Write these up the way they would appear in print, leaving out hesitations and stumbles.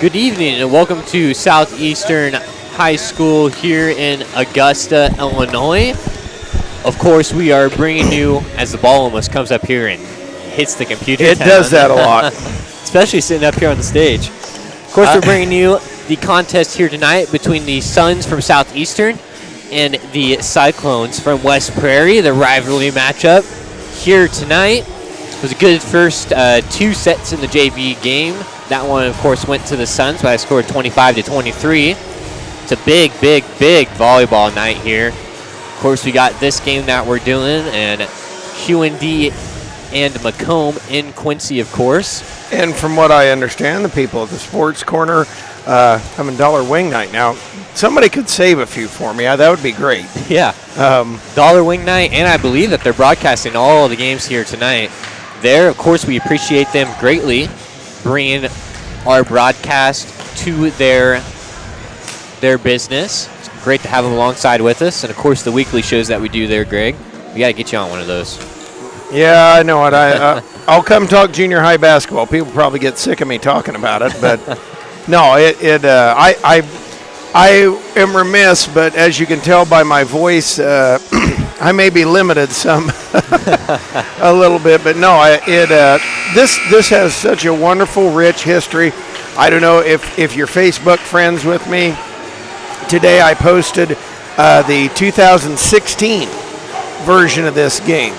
Good evening and welcome to Southeastern High School here in Augusta, Illinois. Of course, we are bringing you, as the ball almost comes up here and hits the computer. It does that a lot. Especially sitting up here on the stage. Of course, we're bringing you the contest here tonight between the Suns from Southeastern and the Cyclones from West Prairie, the rivalry matchup here tonight. It was a good first two sets in the JV game. That one, of course, went to the Suns by a score of 25-23. It's a big, big, big volleyball night here. Of course, we got this game that we're doing, and UND and Macomb in Quincy, of course. And from what I understand, the people at the Sports Corner having dollar wing night now. Somebody could save a few for me. That would be great. Yeah. Dollar wing night, and I believe that they're broadcasting all of the games here tonight. There, of course, we appreciate them greatly, bringing our broadcast to their business. It's great to have them alongside with us, and of course the weekly shows that we do there, Greg. We got to get you on one of those. Yeah, I know it. I'll come talk junior high basketball. People probably get sick of me talking about it, but no, I am remiss, but as you can tell by my voice, I may be limited some a little bit, but no, this has such a wonderful, rich history. I don't know if you're Facebook friends with me. Today I posted the 2016 version of this game,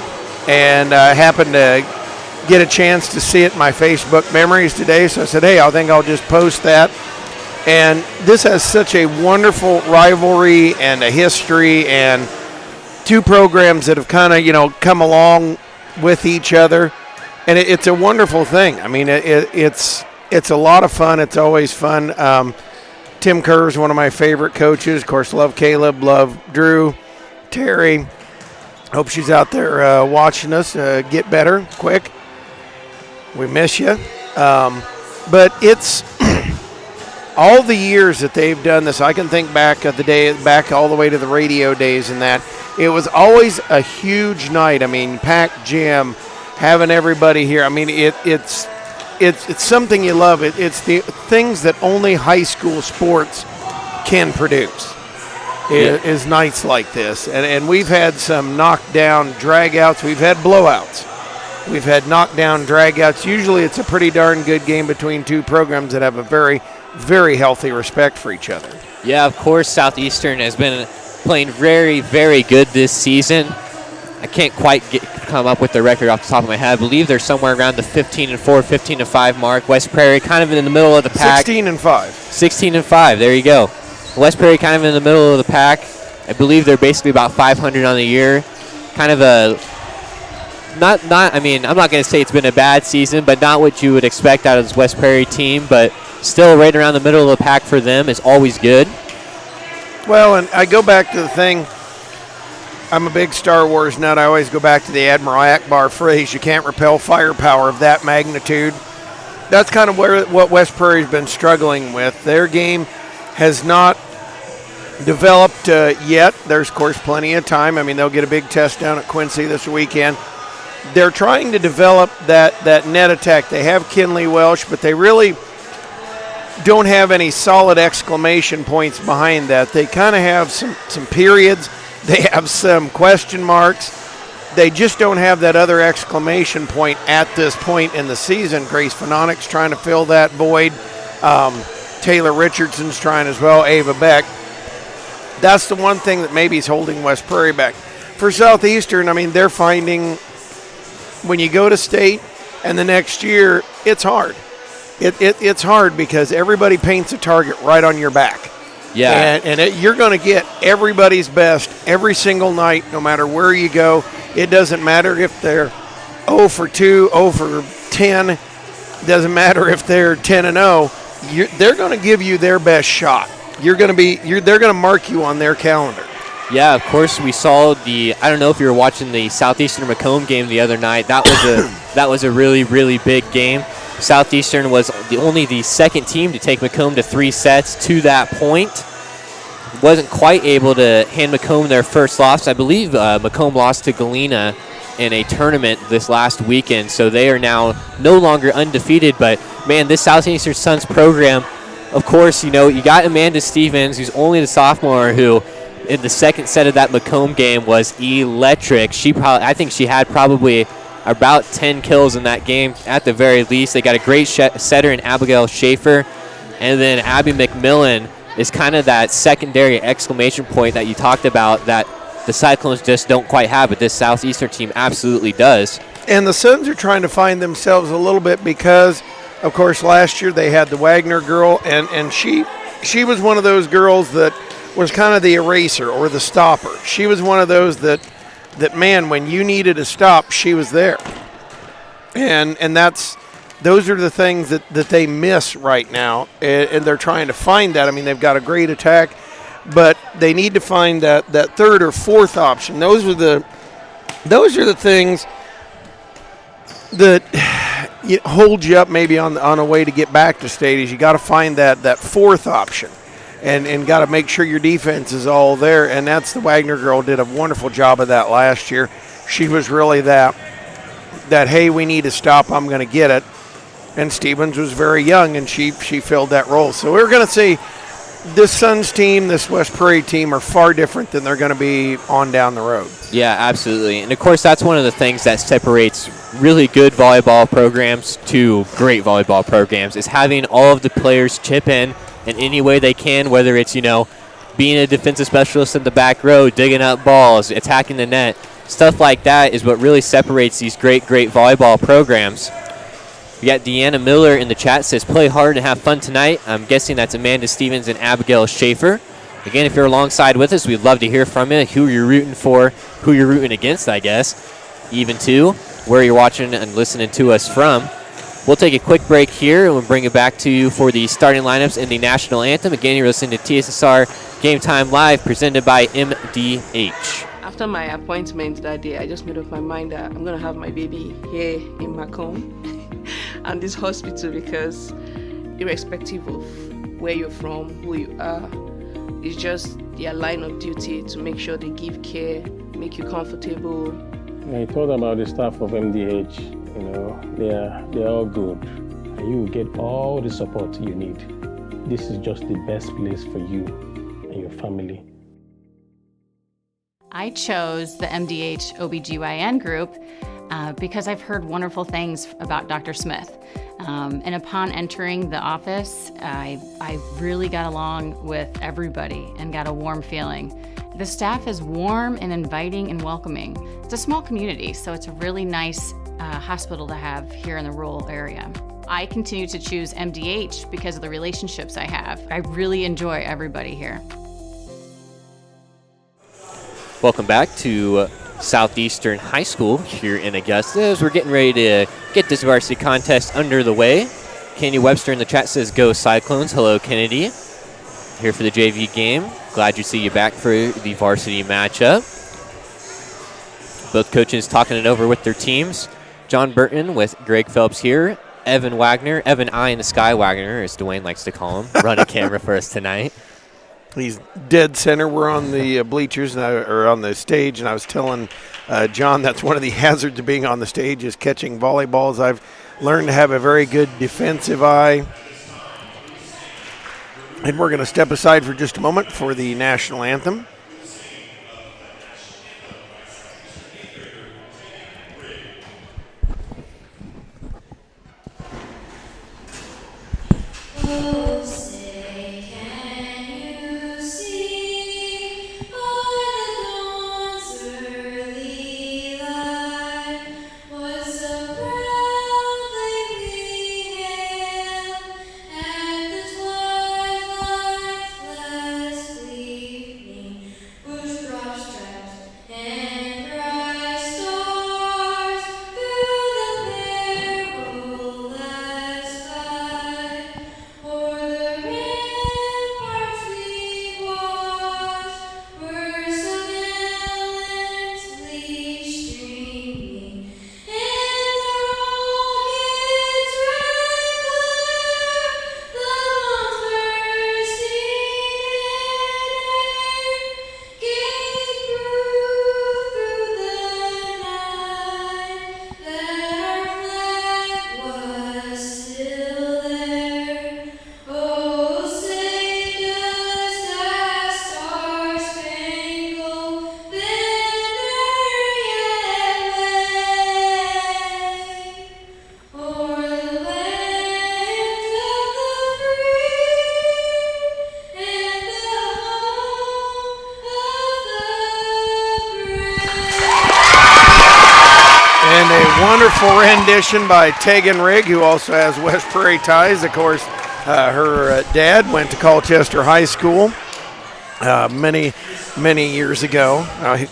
and I happened to get a chance to see it in my Facebook memories today, so I said, hey, I think I'll just post that. And this has such a wonderful rivalry and a history, and two programs that have kind of, come along with each other, and it's a wonderful thing. I mean, it's a lot of fun. It's always fun. Tim Kerr is one of my favorite coaches. Of course, love Caleb, love Drew, Terry. Hope she's out there watching us. Get better quick. We miss you. But it's all the years that they've done this. I can think back of the day, back all the way to the radio days and that. It was always a huge night. I mean, packed gym, having everybody here. I mean, it's something you love. It's the things that only high school sports can produce. Is nights like this. And we've had some knockdown dragouts. We've had blowouts. We've had knockdown dragouts. Usually it's a pretty darn good game between two programs that have a very, very healthy respect for each other. Yeah, of course, Southeastern has been playing very, very good this season. I can't quite come up with the record off the top of my head. I believe they're somewhere around the 15-4, 15-5 mark. West Prairie kind of in the middle of the pack. 16-5. 16-5, there you go. West Prairie kind of in the middle of the pack. I believe they're basically about 500 on the year. Kind of a I mean, I'm not going to say it's been a bad season, but not what you would expect out of this West Prairie team, but still right around the middle of the pack for them is always good. Well, and I go back to the thing, I'm a big Star Wars nut. I always go back to the Admiral Akbar phrase, you can't repel firepower of that magnitude. That's kind of what West Prairie's been struggling with. Their game has not developed yet. There's, of course, plenty of time. I mean, they'll get a big test down at Quincy this weekend. They're trying to develop that net attack. They have Kinley Welsh, but they really don't have any solid exclamation points behind that. They kind of have some periods. They have some question marks. They just don't have that other exclamation point at this point in the season. Grace Phononic's trying to fill that void. Taylor Richardson's trying as well. Ava Beck. That's the one thing that maybe is holding West Prairie back. For Southeastern, I mean, they're finding when you go to state and the next year, it's hard. It's hard because everybody paints a target right on your back. Yeah. And you're going to get everybody's best every single night, no matter where you go. It doesn't matter if they're 0 for 2, 0 for 10. It doesn't matter if they're 10-0. They're going to give you their best shot. They're going to mark you on their calendar. Yeah, of course, we saw I don't know if you were watching the Southeastern Macomb game the other night. That was a really, really big game. Southeastern was only the second team to take Macomb to 3 sets to that point. Wasn't quite able to hand Macomb their first loss. I believe Macomb lost to Galena in a tournament this last weekend, so they are now no longer undefeated. But, man, this Southeastern Suns program Of course, you got Amanda Stevens, who's only the sophomore, who in the second set of that Macomb game was electric. I think she had probably about 10 kills in that game at the very least. They got a great setter in Abigail Schaefer. And then Abby McMillan is kind of that secondary exclamation point that you talked about that the Cyclones just don't quite have, but this Southeastern team absolutely does. And the Suns are trying to find themselves a little bit because, of course, last year they had the Wagner girl, and she was one of those girls that was kind of the eraser or the stopper. She was one of those that man, when you needed a stop, she was there. And those are the things that they miss right now, and they're trying to find that. I mean, they've got a great attack, but they need to find that third or fourth option. Those are the things that hold you up maybe on a way to get back to state. Is you got to find that fourth option, and got to make sure your defense is all there. And that's the Wagner girl did a wonderful job of that last year. She was really that hey, we need to stop. I'm going to get it. And Stevens was very young, and she filled that role. So we're going to see this Suns team, this West Prairie team are far different than they're going to be on down the road. Yeah, absolutely. And, of course, that's one of the things that separates really good volleyball programs to great volleyball programs is having all of the players chip in any way they can, whether it's, being a defensive specialist in the back row, digging up balls, attacking the net. Stuff like that is what really separates these great volleyball programs. We got Deanna Miller in the chat, says, play hard and have fun tonight. I'm guessing that's Amanda Stevens and Abigail Schaefer. Again, if you're alongside with us, we'd love to hear from you, who you're rooting for, who you're rooting against, I guess, even to where you're watching and listening to us from. We'll take a quick break here, and we'll bring it back to you for the starting lineups in the national anthem. Again, you're listening to TSSR Game Time Live, presented by MDH. After my appointment that day, I just made up my mind that I'm going to have my baby here in Macomb and this hospital, because irrespective of where you're from, who you are, it's just their line of duty to make sure they give care, make you comfortable. I thought about the staff of MDH. They're all good. And you will get all the support you need. This is just the best place for you and your family. I chose the MDH OBGYN group because I've heard wonderful things about Dr. Smith. And upon entering the office, I really got along with everybody and got a warm feeling. The staff is warm and inviting and welcoming. It's a small community, so it's a really nice hospital to have here in the rural area. I continue to choose MDH because of the relationships I have. I really enjoy everybody here. Welcome back to Southeastern High School here in Augusta as we're getting ready to get this varsity contest under the way. Kennedy Webster in the chat says, go Cyclones. Hello, Kennedy. Here for the JV game. Glad to see you back for the varsity matchup. Both coaches talking it over with their teams. John Burton with Greg Phelps here. Evan Wagner, Evan I in the Sky Wagner, as Dwayne likes to call him, running camera for us tonight. He's dead center. We're on the bleachers or on the stage, and I was telling John that's one of the hazards of being on the stage is catching volleyballs. I've learned to have a very good defensive eye. And we're going to step aside for just a moment for the national anthem. Or beautiful rendition by Tegan Rigg, who also has West Prairie ties. Of course, her dad went to Colchester High School many years ago.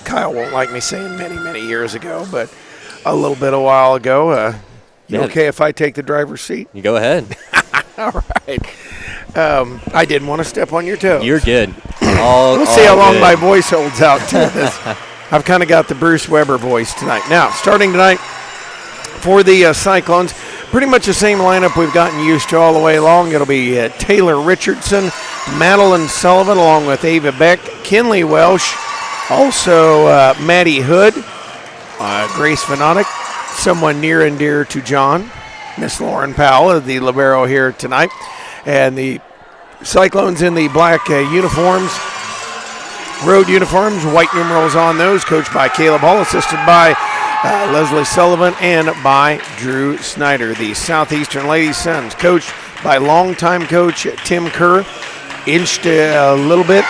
Kyle won't like me saying many years ago, but a little bit a while ago. You okay if I take the driver's seat? You go ahead. All right. I didn't want to step on your toes. You're good. We'll see how long my voice holds out to this. I've kind of got the Bruce Weber voice tonight. Now, starting tonight for the Cyclones, pretty much the same lineup we've gotten used to all the way along. It'll be Taylor Richardson, Madeline Sullivan, along with Ava Beck, Kinley Welsh, also Maddie Hood, Grace Vanonic, someone near and dear to John, Miss Lauren Powell, the libero here tonight. And the Cyclones in the black uniforms, road uniforms, white numerals on those, coached by Caleb Hall, assisted by Leslie Sullivan and by Drew Snyder. The Southeastern Lady Suns, coached by longtime coach Tim Kerr, inched a little bit.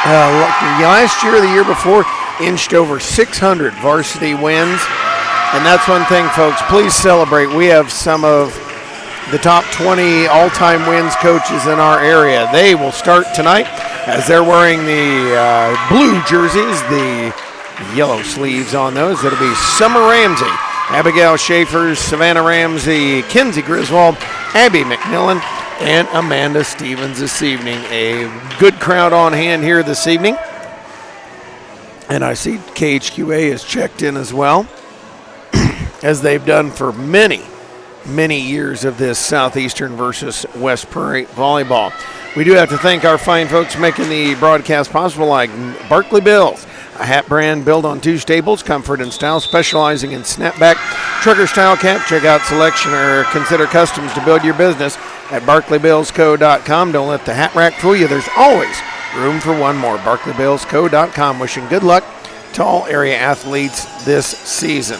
Last year or the year before, inched over 600 varsity wins. And that's one thing, folks, please celebrate. We have some of the top 20 all-time wins coaches in our area. They will start tonight as they're wearing the blue jerseys, the yellow sleeves on those. It'll be Summer Ramsey, Abigail Schaefer, Savannah Ramsey, Kinsey Griswold, Abby McMillan, and Amanda Stevens this evening. A good crowd on hand here this evening. And I see KHQA is checked in as well, as they've done for many years of this Southeastern versus West Prairie volleyball. We do have to thank our fine folks making the broadcast possible, like Barkley Bills, a hat brand built on two staples, comfort and style, specializing in snapback, trucker style cap. Check out selection or consider customs to build your business at barkleybillsco.com. Don't let the hat rack fool you. There's always room for one more. barkleybillsco.com. Wishing good luck to all area athletes this season.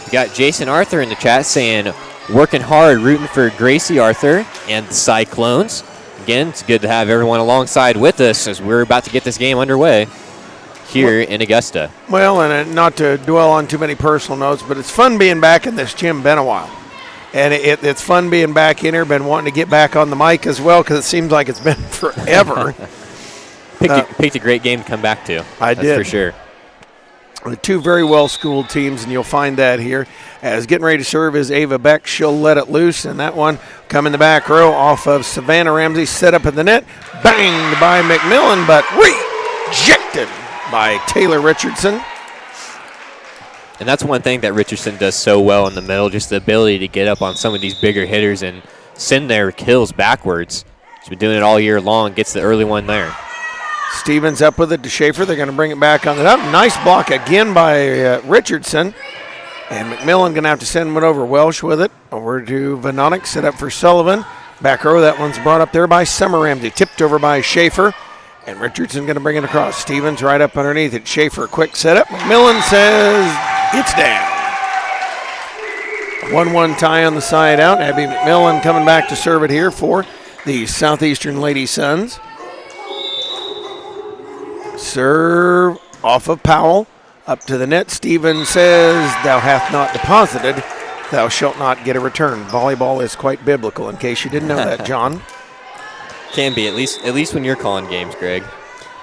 We got Jason Arthur in the chat saying, working hard, rooting for Gracie Arthur and the Cyclones. Again, it's good to have everyone alongside with us as we're about to get this game underway here in Augusta. Well, and not to dwell on too many personal notes, but it's fun being back in this gym. Been a while. And it's fun being back in here. Been wanting to get back on the mic as well because it seems like it's been forever. Picked a great game to come back to. I That's did. for sure. The two very well-schooled teams, and you'll find that here. As getting ready to serve is Ava Beck. She'll let it loose, and that one come in the back row off of Savannah Ramsey. Set up in the net. Banged by McMillan, but rejected by Taylor Richardson. And that's one thing that Richardson does so well in the middle, just the ability to get up on some of these bigger hitters and send their kills backwards. She's been doing it all year long, gets the early one there. Stevens up with it to Schaefer. They're going to bring it back on the top. Nice block again by Richardson. And McMillan going to have to send it over. Welsh with it. Over to Vanonic. Set up for Sullivan. Back row. That one's brought up there by Summer Ramsey. Tipped over by Schaefer. And Richardson going to bring it across. Stevens right up underneath it. Schaefer, quick setup. McMillan says it's down. 1-1 tie on the side out. Abby McMillan coming back to serve it here for the Southeastern Lady Suns. Serve off of Powell. Up to the net. Stevens says, thou hath not deposited, thou shalt not get a return. Volleyball is quite biblical, in case you didn't know that, John. Can be, at least when you're calling games, Greg.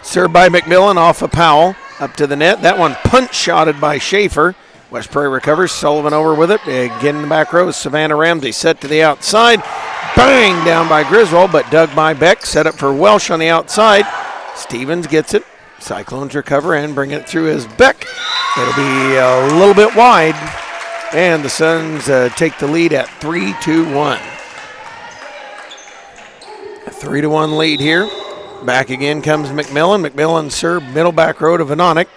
Served by McMillan off of Powell. Up to the net. That one punch-shotted by Schaefer. West Prairie recovers. Sullivan over with it. Again in the back row. Savannah Ramsey set to the outside. Bang! Down by Griswold, but dug by Beck. Set up for Welsh on the outside. Stevens gets it. Cyclones recover and bring it through as Beck. It'll be a little bit wide. And the Suns take the lead at 3-1. A 3-1 lead here. Back again comes McMillan. McMillan served middle back row to Vanonic.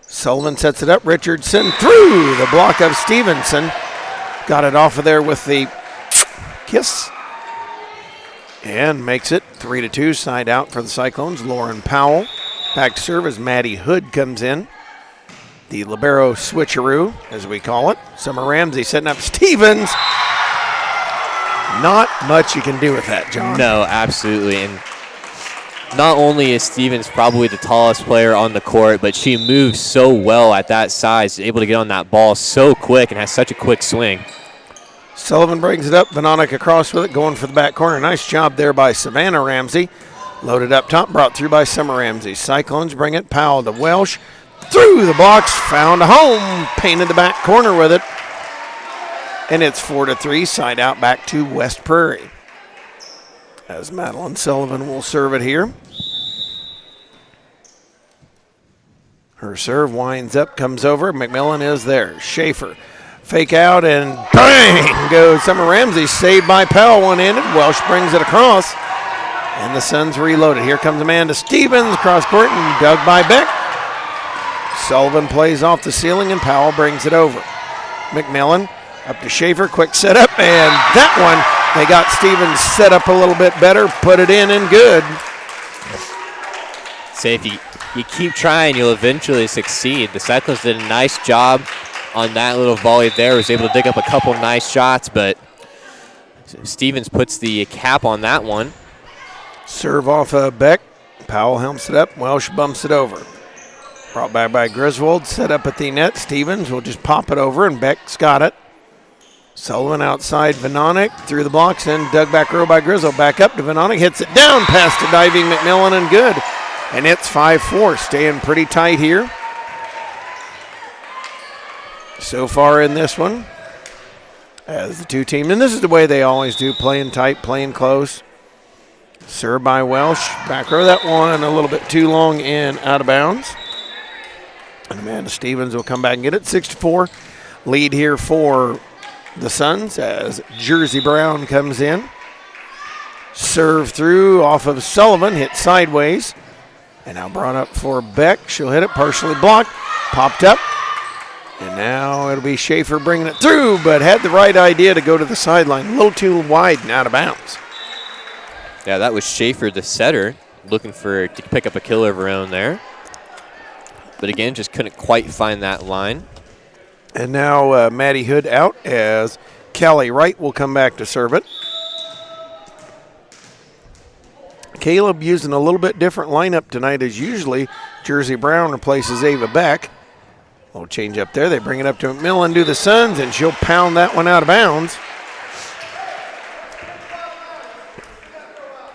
Sullivan sets it up. Richardson through the block of Stevenson. Got it off of there with the kiss. And makes it 3-2. Side out for the Cyclones. Lauren Powell. Back to serve as Maddie Hood comes in. The libero switcheroo, as we call it. Summer Ramsey setting up Stevens. Not much you can do with that, John. No, absolutely. And not only is Stevens probably the tallest player on the court, but she moves so well at that size, able to get on that ball so quick and has such a quick swing. Sullivan brings it up. Vanonic across with it, going for the back corner. Nice job there by Savannah Ramsey. Loaded up top, brought through by Summer Ramsey. Cyclones bring it. Powell to Welsh. Through the blocks, found a home. Painted the back corner with it. And it's 4-3, side out back to West Prairie. As Madeline Sullivan will serve it here. Her serve winds up, comes over. McMillan is there. Schaefer. Fake out and bang goes Summer Ramsey. Saved by Powell, one-handed. Welsh brings it across. And the Suns reloaded. Here comes Amanda Stevens. Cross court and dug by Beck. Sullivan plays off the ceiling and Powell brings it over. McMillan up to Schaefer. Quick setup. And that one, they got Stevens set up a little bit better. Put it in and good. Say if you keep trying, you'll eventually succeed. The Cyclones did a nice job on that little volley there. Was able to dig up a couple nice shots, but Stevens puts the cap on that one. Serve off Beck. Powell helps it up. Welsh bumps it over. Brought back by Griswold. Set up at the net. Stevens will just pop it over, and Beck's got it. Sullivan outside Vanonic. Through the blocks and dug back row by Griswold. Back up to Vanonic. Hits it down past the diving McMillan and good. And it's 5-4. Staying pretty tight here. So far in this one, as the two teams, and this is the way they always do, playing tight, playing close. Served by Welsh. Back row, that one a little bit too long and out of bounds. And Amanda Stevens will come back and get it. 6-4 lead here for the Suns as Jersey Brown comes in. Serve through off of Sullivan, hit sideways. And now brought up for Beck. She'll hit it, partially blocked, popped up. And now it'll be Schaefer bringing it through, but had the right idea to go to the sideline. A little too wide and out of bounds. Yeah, that was Schaefer, the setter, looking to pick up a kill of her own there. But again, just couldn't quite find that line. And now Maddie Hood out as Callie Wright will come back to serve it. Caleb using a little bit different lineup tonight as usually. Jersey Brown replaces Ava Beck. Little change up there. They bring it up to McMillan, do the Suns, and she'll pound that one out of bounds.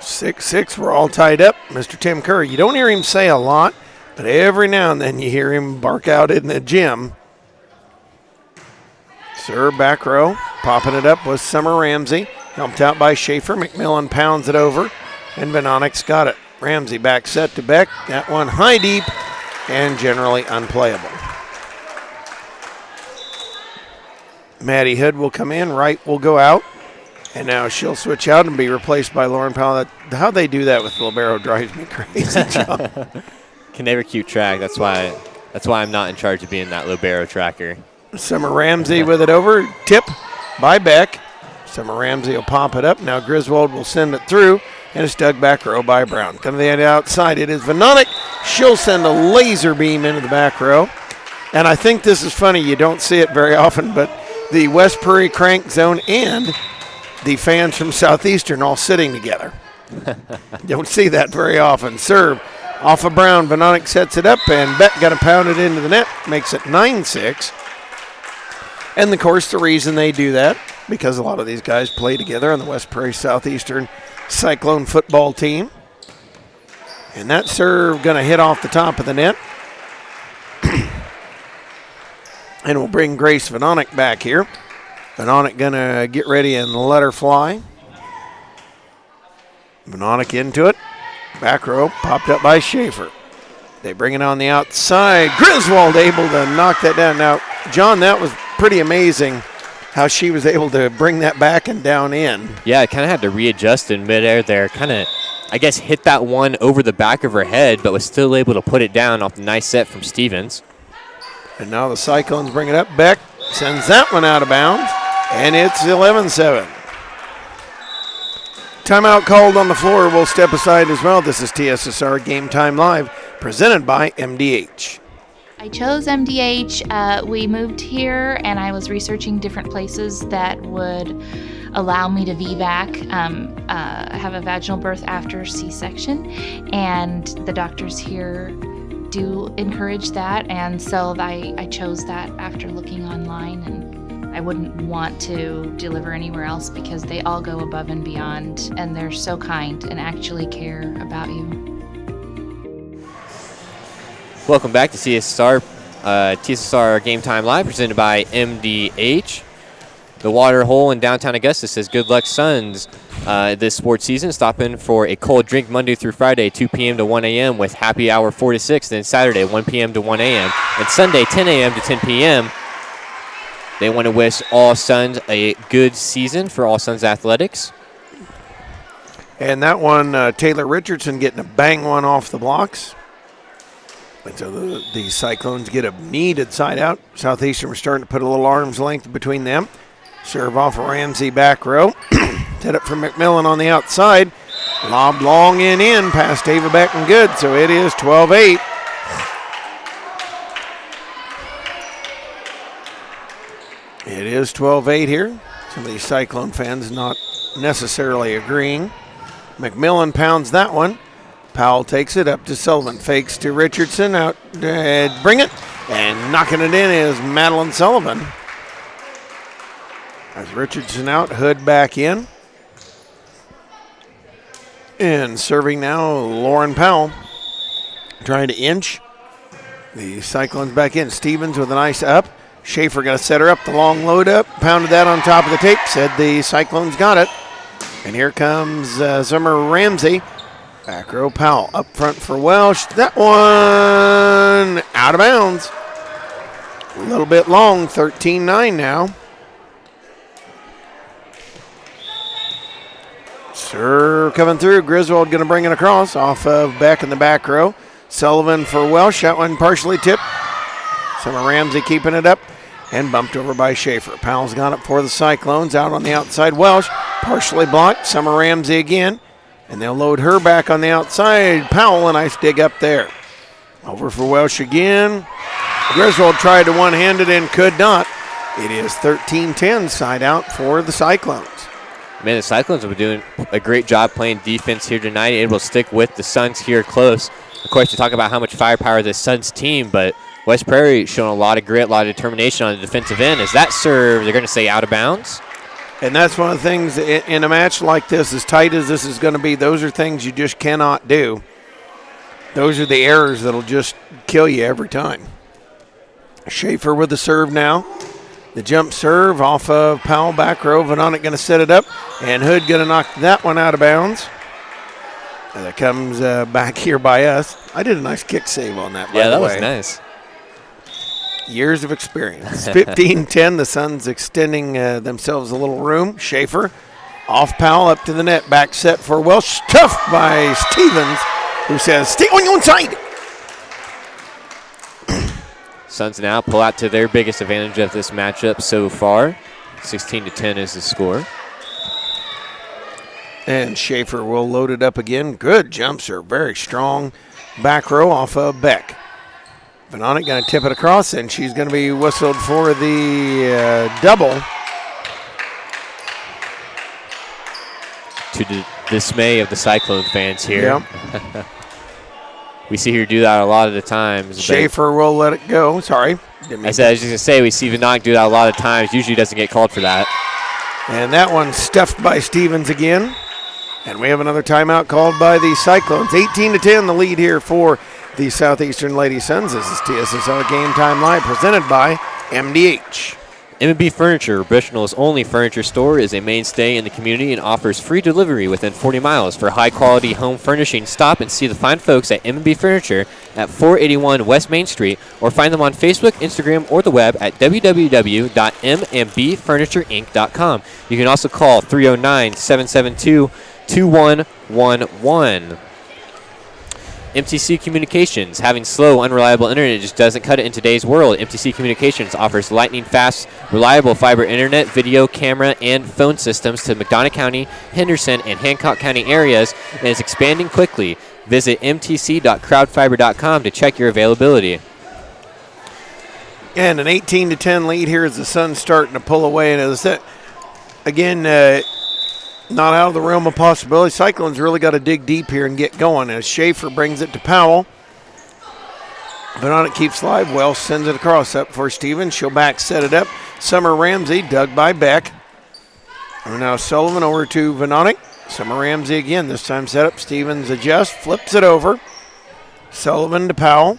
6-6, we're all tied up. Mr. Tim Curry, you don't hear him say a lot, but every now and then you hear him bark out in the gym. Serve back row, popping it up was Summer Ramsey. Helped out by Schaefer. McMillan pounds it over, and Vanonic's got it. Ramsey back set to Beck. That one high deep and generally unplayable. Maddie Hood will come in. Wright will go out. And now she'll switch out and be replaced by Lauren Powell. How they do that with libero drives me crazy. Can never keep track. That's why I'm not in charge of being that libero tracker. Summer Ramsey with it over. Tip by Beck. Summer Ramsey will pop it up. Now Griswold will send it through. And it's dug back row by Brown. Coming to the outside, it is Vanonic. She'll send a laser beam into the back row. And I think this is funny. You don't see it very often, but the West Prairie Crank Zone and the fans from Southeastern all sitting together. Don't see that very often. Serve off of Brown. Vanonic sets it up, and Beck got to pound it into the net. Makes it 9-6. And, of course, the reason they do that, because a lot of these guys play together on the West Prairie Southeastern Cyclone football team. And that serve going to hit off the top of the net. And we'll bring Grace Vanonic back here. Vanonic going to get ready and let her fly. Vanonic into it. Back row, popped up by Schaefer. They bring it on the outside. Griswold able to knock that down. Now, John, that was pretty amazing how she was able to bring that back and down in. Yeah, I kind of had to readjust in midair there. Kind of, I guess, hit that one over the back of her head, but was still able to put it down off the nice set from Stevens. And now the Cyclones bring it up. Beck sends that one out of bounds, and it's 11-7. Timeout called on the floor. We'll step aside as well. This is TSSR Game Time Live, presented by MDH. I chose MDH. We moved here, and I was researching different places that would allow me to VBAC. I have a vaginal birth after C-section, and the doctors here do encourage that, and so I chose that after looking online, and I wouldn't want to deliver anywhere else because they all go above and beyond, and they're so kind and actually care about you. Welcome back to TSSR Game Time Live, presented by MDH. The Water Hole in downtown Augusta says good luck, Suns, this sports season. Stop in for a cold drink Monday through Friday, 2 p.m. to 1 a.m. with happy hour 4 to 6, then Saturday, 1 p.m. to 1 a.m. and Sunday, 10 a.m. to 10 p.m. They want to wish all Suns a good season for all Suns athletics. And that one, Taylor Richardson getting a bang one off the blocks. And so the Cyclones get a needed side out. Southeastern was starting to put a little arm's length between them. Serve off of Ramsey back row. Set up for McMillan on the outside. Lob long in past Ava Beck and good. So it is 12-8. It is 12-8 here. Some of these Cyclone fans not necessarily agreeing. McMillan pounds that one. Powell takes it up to Sullivan. Fakes to Richardson. Out. Bring it. And knocking it in is Madeline Sullivan. As Richardson out, Hood back in. And serving now, Lauren Powell. Trying to inch. The Cyclones back in. Stevens with a nice up. Schaefer going to set her up. The long load up. Pounded that on top of the tape. Said the Cyclones got it. And here comes Summer Ramsey. Back row Powell up front for Welsh. That one out of bounds. A little bit long, 13-9 now. Serve coming through. Griswold going to bring it across off of Beck in the back row. Sullivan for Welsh. That one partially tipped. Summer Ramsey keeping it up and bumped over by Schaefer. Powell's got it for the Cyclones. Out on the outside, Welsh partially blocked. Summer Ramsey again. And they'll load her back on the outside. Powell, a nice dig up there. Over for Welsh again. Griswold tried to one-hand it and could not. It is 13-10 side out for the Cyclones. Man, the Cyclones have been doing a great job playing defense here tonight, able to stick with the Suns here close. Of course, you talk about how much firepower this Suns team, but West Prairie showing a lot of grit, a lot of determination on the defensive end. As that serve, they're going to say out of bounds. And that's one of the things in a match like this, as tight as this is going to be, those are things you just cannot do. Those are the errors that'll just kill you every time. Schaefer with the serve now. The jump serve off of Powell back row. Vanonic going to set it up. And Hood going to knock that one out of bounds. And it comes back here by us. I did a nice kick save on that, by the way. Yeah, that was nice. Years of experience. 15-10, the Suns extending themselves a little room. Schaefer off Powell up to the net. Back set for Welsh. Stuffed by Stevens, who says, stay on your own side. Suns now pull out to their biggest advantage of this matchup so far. 16-10 is the score. And Schaefer will load it up again. Good jump serve. Very strong back row off of Beck. Vanonic going to tip it across, and she's going to be whistled for the double. To the dismay of the Cyclone fans here. Yep. We see her do that a lot of the times. Schaefer will let it go. Sorry. I was just going to say, we see Vanonic do that a lot of times. Usually doesn't get called for that. And that one stuffed by Stevens again. And we have another timeout called by the Cyclones. 18-10, the lead here for the Southeastern Lady Suns. This is TSSR Game Time Live, presented by MDH. M&B Furniture, Bushnell's only furniture store, is a mainstay in the community and offers free delivery within 40 miles. For high-quality home furnishing, stop and see the fine folks at M&B Furniture at 481 West Main Street, or find them on Facebook, Instagram, or the web at www.mbfurniturinc.com. You can also call 309-772-2111. MTC Communications. Having slow, unreliable internet just doesn't cut it in today's world. MTC Communications offers lightning-fast, reliable fiber internet, video, camera, and phone systems to McDonough County, Henderson, and Hancock County areas, and is expanding quickly. Visit mtc.crowdfiber.com to check your availability. And an 18-10 lead here as the Suns starting to pull away. And again, not out of the realm of possibility. Cyclones really got to dig deep here and get going as Schaefer brings it to Powell. Venonic keeps live. Welsh sends it across up for Stevens. She'll back set it up. Summer Ramsey dug by Beck. And now Sullivan over to Venonic. Summer Ramsey again. This time set up. Stevens adjusts. Flips it over. Sullivan to Powell.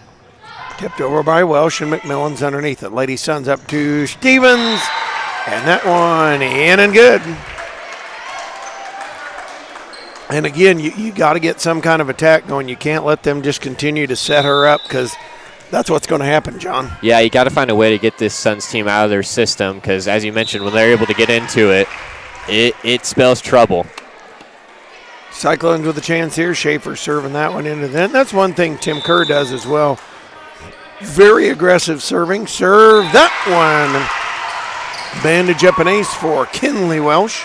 Tipped over by Welsh and McMillan's underneath it. Lady Suns up to Stevens. And that one in and good. And again, you got to get some kind of attack going. You can't let them just continue to set her up because that's what's going to happen, John. Yeah, you got to find a way to get this Suns team out of their system because, as you mentioned, when they're able to get into it, it spells trouble. Cyclones with a chance here. Schaefer serving that one into the net. That's one thing Tim Kerr does as well. Very aggressive serving. Serve that one. Bandage up an ace for Kinley Welsh.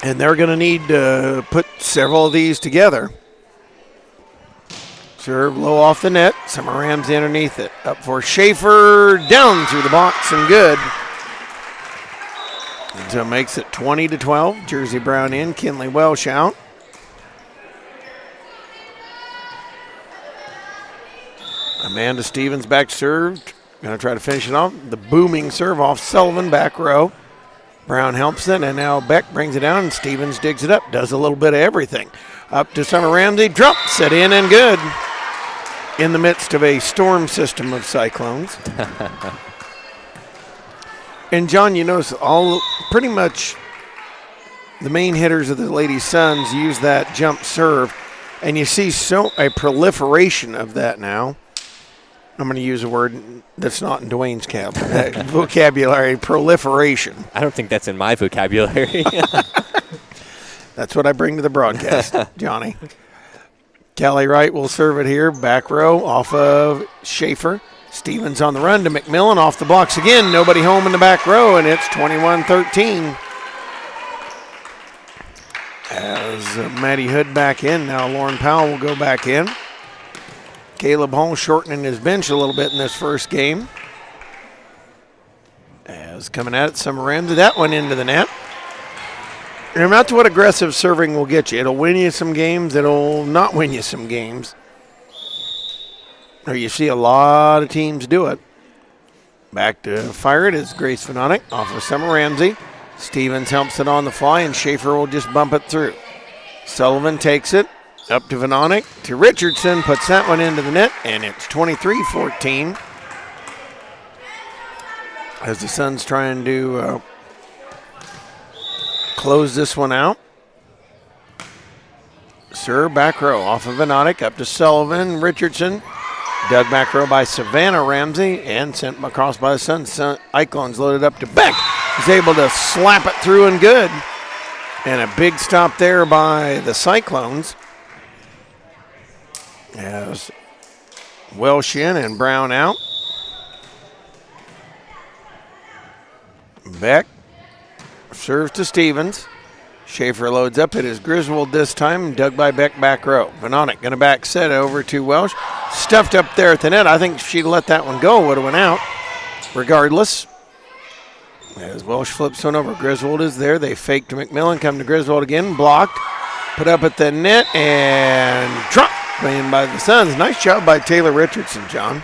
And they're going to need to put several of these together. Serve low off the net. Summer Ramsey underneath it. Up for Schaefer. Down through the box and good. And so makes it 20-12. Jersey Brown in. Kinley Welsh out. Amanda Stevens back served. Going to try to finish it off. The booming serve off Sullivan back row. Brown helps it, and now Beck brings it down, and Stevens digs it up. Does a little bit of everything. Up to Summer Ramsey. Drops it in and good. In the midst of a storm system of cyclones. And, John, you notice pretty much the main hitters of the Lady Suns use that jump serve, and you see a proliferation of that now. I'm going to use a word that's not in Dwayne's vocabulary, proliferation. I don't think that's in my vocabulary. That's what I bring to the broadcast, Johnny. Callie Wright will serve it here, back row off of Schaefer. Stevens on the run to McMillan, off the blocks again. Nobody home in the back row, and it's 21-13. As Maddie Hood back in, now Lauren Powell will go back in. Caleb Hall shortening his bench a little bit in this first game. As coming at it, Summer Ramsey, that one into the net. Remember, that's what aggressive serving will get you. It'll win you some games. It'll not win you some games. Or you see a lot of teams do it. Back to fire it is Grace Venonic off of Summer Ramsey. Stevens helps it on the fly, and Schaefer will just bump it through. Sullivan takes it. Up to Venonic, to Richardson, puts that one into the net, and it's 23-14. As the Suns trying to close this one out. Serve back row off of Venonic, up to Sullivan, Richardson. Dug back row by Savannah Ramsey, and sent across by the Suns. Eichlon's loaded up to Beck. He's able to slap it through and good. And a big stop there by the Cyclones. As Welsh in and Brown out. Beck serves to Stevens. Schaefer loads up. It is Griswold this time. Dug by Beck back row. Venonic going to back set over to Welsh. Stuffed up there at the net. I think if she'd let that one go, would have went out. Regardless. As Welsh flips one over. Griswold is there. They fake to McMillan. Come to Griswold again. Blocked. Put up at the net and dropped. In by the Suns. Nice job by Taylor Richardson, John.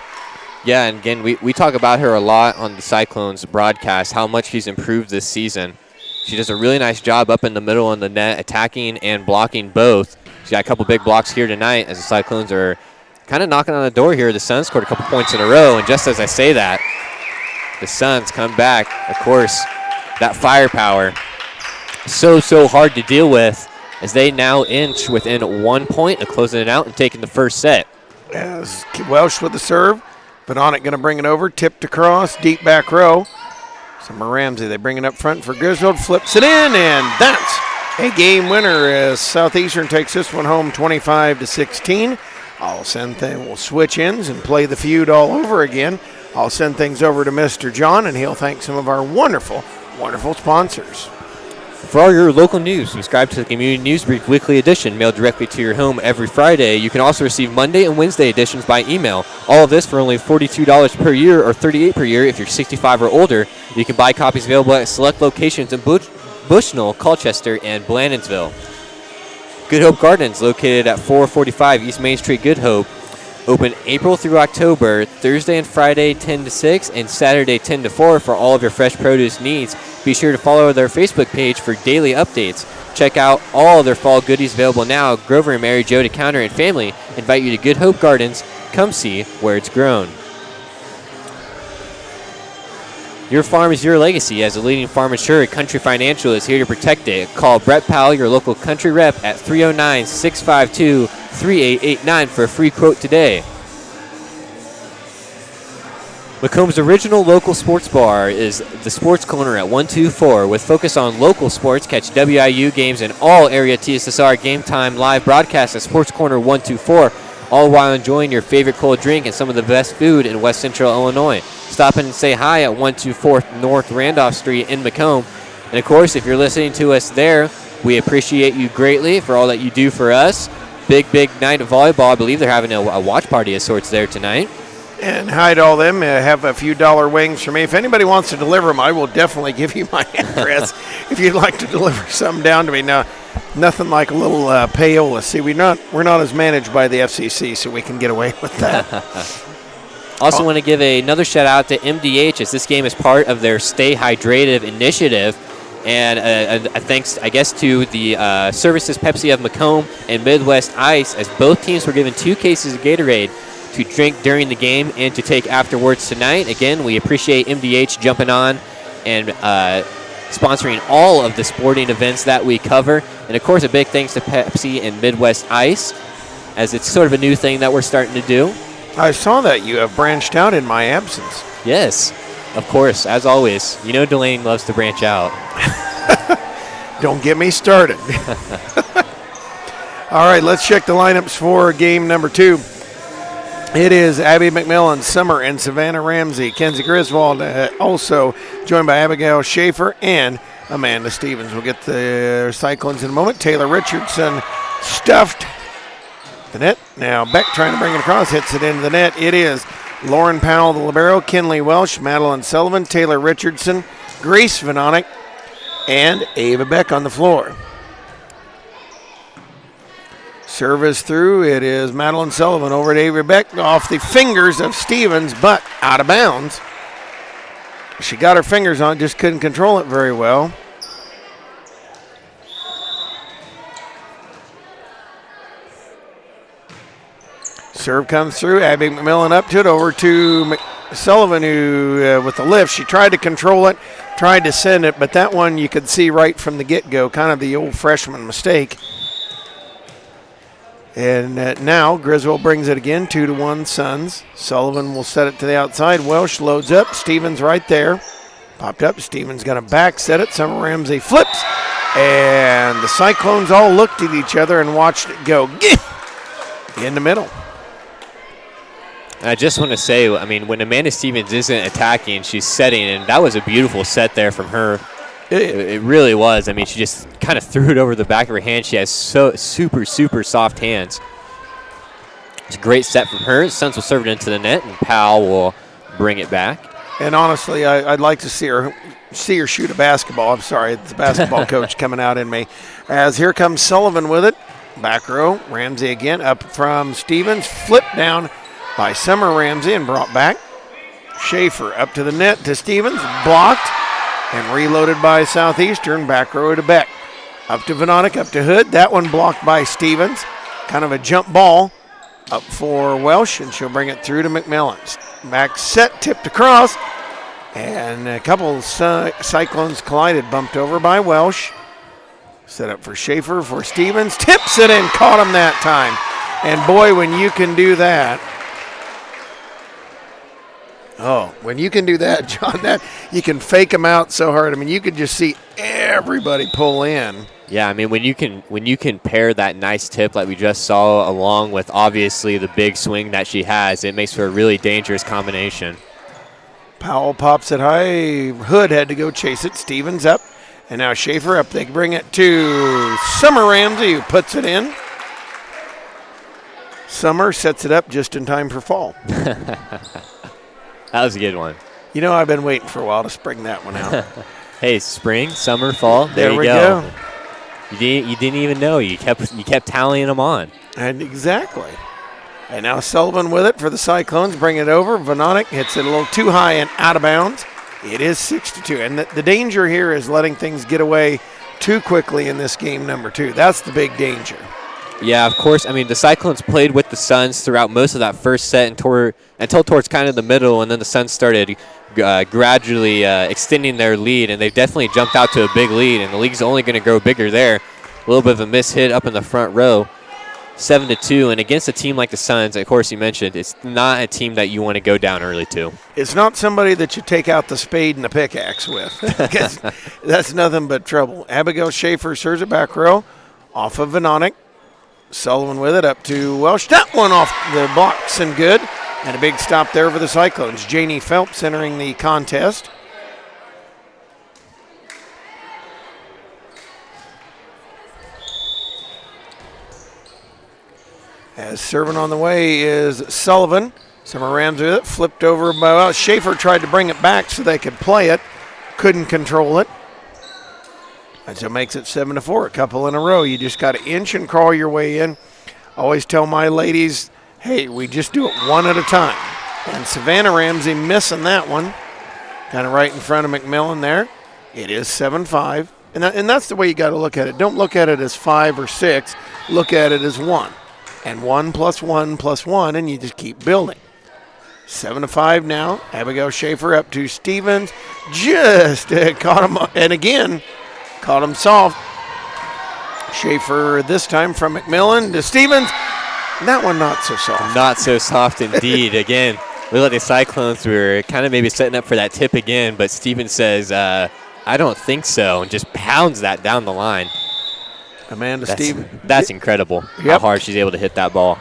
Yeah, and again, we talk about her a lot on the Cyclones broadcast, how much she's improved this season. She does a really nice job up in the middle on the net, attacking and blocking both. She's got a couple big blocks here tonight as the Cyclones are kind of knocking on the door here. The Suns scored a couple points in a row, and just as I say that, the Suns come back. Of course, that firepower, so hard to deal with, as they now inch within 1 point of closing it out and taking the first set. As Welsh with the serve. Venonic going to bring it over. Tipped across. Deep back row. Summer Ramsey, they bring it up front for Griswold. Flips it in, and that's a game winner as Southeastern takes this one home 25-16. We'll switch ends and play the feud all over again. I'll send things over to Mr. John, and he'll thank some of our wonderful, wonderful sponsors. For all your local news, subscribe to the Community News Brief Weekly Edition, mailed directly to your home every Friday. You can also receive Monday and Wednesday editions by email. All of this for only $42 per year or $38 per year if you're 65 or older. You can buy copies available at select locations in Bushnell, Colchester, and Blandonsville. Good Hope Gardens, located at 445 East Main Street, Good Hope. Open April through October, Thursday and Friday 10 to 6, and Saturday 10 to 4 for all of your fresh produce needs. Be sure to follow their Facebook page for daily updates. Check out all of their fall goodies available now. Grover and Mary Jo DeCounter and family invite you to Good Hope Gardens. Come see where it's grown. Your farm is your legacy. As a leading farm insurer, Country Financial is here to protect it. Call Brett Powell, your local country rep, at 309-652-3889 for a free quote today. Macomb's original local sports bar is the Sports Corner at 124. With focus on local sports, catch WIU games and all area TSSR Game Time live broadcasts at Sports Corner 124, all while enjoying your favorite cold drink and some of the best food in West Central Illinois. Stop in and say hi at 124 North Randolph Street in Macomb. And, of course, if you're listening to us there, we appreciate you greatly for all that you do for us. Big night of volleyball. I believe they're having a watch party of sorts there tonight. And hi to all them. Have a few dollar wings for me. If anybody wants to deliver them, I will definitely give you my address if you'd like to deliver something down to me. Now, nothing like a little payola. See, we're not as managed by the FCC, so we can get away with that. Also want to give another shout out to MDH, as this game is part of their Stay Hydrated initiative. And a thanks, I guess, to the Services Pepsi of Macomb and Midwest Ice, as both teams were given 2 cases of Gatorade to drink during the game and to take afterwards tonight. Again, we appreciate MDH jumping on and sponsoring all of the sporting events that we cover. And, of course, a big thanks to Pepsi and Midwest Ice, as it's sort of a new thing that we're starting to do. I saw that you have branched out in my absence. Yes, of course, as always. You know Delaney loves to branch out. Don't get me started. All right, let's check the lineups for game number 2. It is Abby McMillan, Summer, and Savannah Ramsey. Kenzie Griswold also joined by Abigail Schaefer and Amanda Stevens. We'll get the Cyclones in a moment. Taylor Richardson stuffed the net. Now Beck trying to bring it across, hits it into the net. It is Lauren Powell, the libero, Kinley Welsh, Madeline Sullivan, Taylor Richardson, Grace Vanonic, and Ava Beck on the floor. Service through. It is Madeline Sullivan over to Ava Beck, off the fingers of Stevens, but out of bounds. She got her fingers on it, just couldn't control it very well. Serve comes through. Abby McMillan up to it, over to Sullivan, who with the lift, she tried to control it, tried to send it, but that one you could see right from the get-go, kind of the old freshman mistake. And now Griswold brings it again, 2-1 Suns. Sullivan will set it to the outside. Welsh loads up. Stevens right there. Popped up. Stevens going to back set it. Summer Ramsey flips. And the Cyclones all looked at each other and watched it go in the middle. I just want to say, I mean, when Amanda Stevens isn't attacking, she's setting, and that was a beautiful set there from her. It really was. I mean, she just kind of threw it over the back of her hand. She has so super soft hands. It's a great set from her. Suns will serve it into the net, and Powell will bring it back. And honestly, I'd like to see her shoot a basketball. I'm sorry, it's the basketball coach coming out in me. As here comes Sullivan with it. Back row, Ramsey again, up from Stevens. Flipped down by Summer Ramsey and brought back. Schaefer up to the net to Stevens, blocked. And reloaded by Southeastern, back row to Beck. Up to Vanonic, up to Hood. That one blocked by Stevens. Kind of a jump ball up for Welsh, and she'll bring it through to McMillan. Back set, tipped across. And a couple Cyclones collided, bumped over by Welsh. Set up for Schaefer, for Stevens. Tips it in, caught him that time. And boy, when you can do that. Oh, when you can do that, John, that you can fake them out so hard. I mean, you could just see everybody pull in. Yeah, I mean, when you can pair that nice tip like we just saw along with obviously the big swing that she has, it makes for a really dangerous combination. Powell pops it high. Hood had to go chase it. Stevens up. And now Schaefer up. They bring it to Summer Ramsey, who puts it in. Summer sets it up just in time for fall. That was a good one. You know, I've been waiting for a while to spring that one out. Hey, spring, summer, fall. There you we go. go. You didn't even know. You kept tallying them on. And exactly. And now Sullivan with it for the Cyclones. Bring it over. Vononic hits it a little too high and out of bounds. It is 6-2. And the danger here is letting things get away too quickly in this game number 2. That's the big danger. Yeah, of course. I mean, the Cyclones played with the Suns throughout most of that first set until towards kind of the middle, and then the Suns started gradually extending their lead, and they've definitely jumped out to a big lead, and the league's only going to grow bigger there. A little bit of a miss hit up in the front row, 7-2, and against a team like the Suns, of course you mentioned, it's not a team that you want to go down early to. It's not somebody that you take out the spade and the pickaxe with. That's nothing but trouble. Abigail Schaefer serves it back row, off of Vononic. Sullivan with it up to Welsh. That one off the blocks and good. And a big stop there for the Cyclones. Janie Phelps entering the contest. As serving on the way is Sullivan. Summer Ramsey with it. Flipped over by Welsh. Schaefer tried to bring it back so they could play it. Couldn't control it. And so it makes it 7-4, a couple in a row. You just got to inch and crawl your way in. I always tell my ladies, hey, we just do it one at a time. And Savannah Ramsey missing that one, kind of right in front of McMillan there. It is 7-5. And that's the way you got to look at it. Don't look at it as 5 or 6. Look at it as 1. And 1 plus 1 plus 1, and you just keep building. 7-5 now. Abigail Schaefer up to Stevens. Just caught him, and again, caught him soft. Schaefer this time from McMillan to Stevens. That one not so soft. Not so soft indeed. Again, we let the Cyclones were kind of maybe setting up for that tip again, but Stevens says, I don't think so, and just pounds that down the line. Amanda Stevens. That's incredible how hard she's able to hit that ball.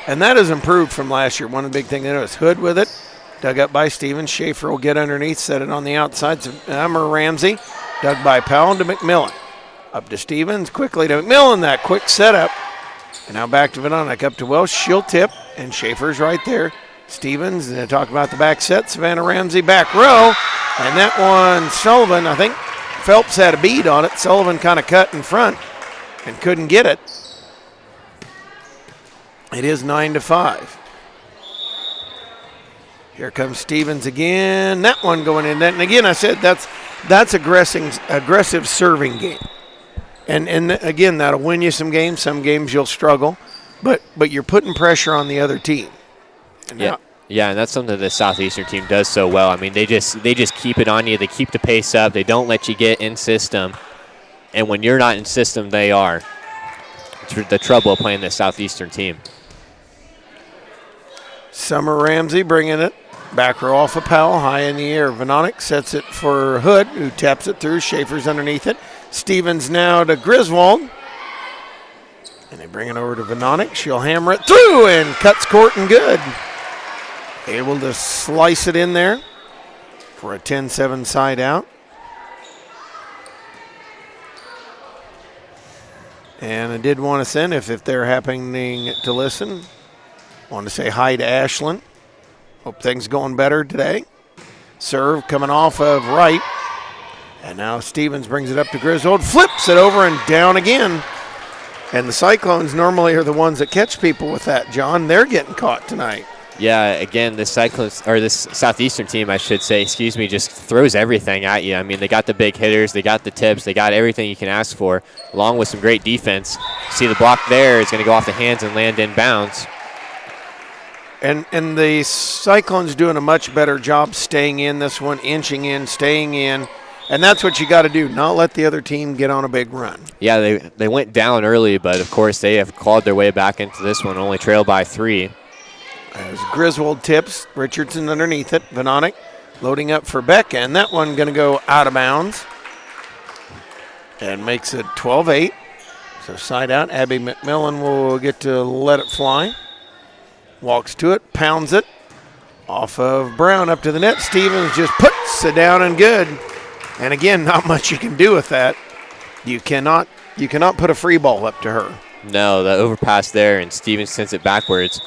And that has improved from last year. One of the big things I noticed, Hood with it, dug up by Stevens. Schaefer will get underneath, set it on the outside. Summer Ramsey, dug by Powell to McMillan. Up to Stevens, quickly to McMillan, that quick setup. And now back to Vononic, up to Welsh, she'll tip, and Schaefer's right there. Stevens, and talk about the back set, Savannah Ramsey back row. And that one, Sullivan, I think Phelps had a bead on it. Sullivan kind of cut in front and couldn't get it. It is 9-5. Here comes Stevens again. That one going in. And again, I said that's aggressive serving game. And again, that'll win you some games. Some games you'll struggle. But you're putting pressure on the other team. And yeah, and that's something the Southeastern team does so well. I mean, they just keep it on you. They keep the pace up. They don't let you get in system. And when you're not in system, they are. It's the trouble of playing this Southeastern team. Summer Ramsey bringing it. Back row off of Powell, high in the air. Vononic sets it for Hood, who taps it through. Schaefer's underneath it. Stevens now to Griswold. And they bring it over to Vononic. She'll hammer it through and cuts court and good. Able to slice it in there for a 10-7 side out. And I did want to send, if they're happening to listen, want to say hi to Ashlyn. Hope things going better today. Serve coming off of right. And now Stevens brings it up to Griswold, flips it over and down again. And the Cyclones normally are the ones that catch people with that, John. They're getting caught tonight. Yeah, again, this Southeastern team, I should say, just throws everything at you. I mean, they got the big hitters, they got the tips, they got everything you can ask for, along with some great defense. See the block there is going to go off the hands and land in bounds. And the Cyclones doing a much better job staying in this one, inching in, staying in. And that's what you got to do, not let the other team get on a big run. Yeah, they went down early, but, of course, they have clawed their way back into this one, only trailed by 3. As Griswold tips, Richardson underneath it. Vononic loading up for Becca, and that one going to go out of bounds. And makes it 12-8. So side out, Abby McMillan will get to let it fly. Walks to it, pounds it. Off of Brown up to the net. Stevens just puts it down and good. And again, not much you can do with that. You cannot put a free ball up to her. No, the overpass there, and Stevens sends it backwards.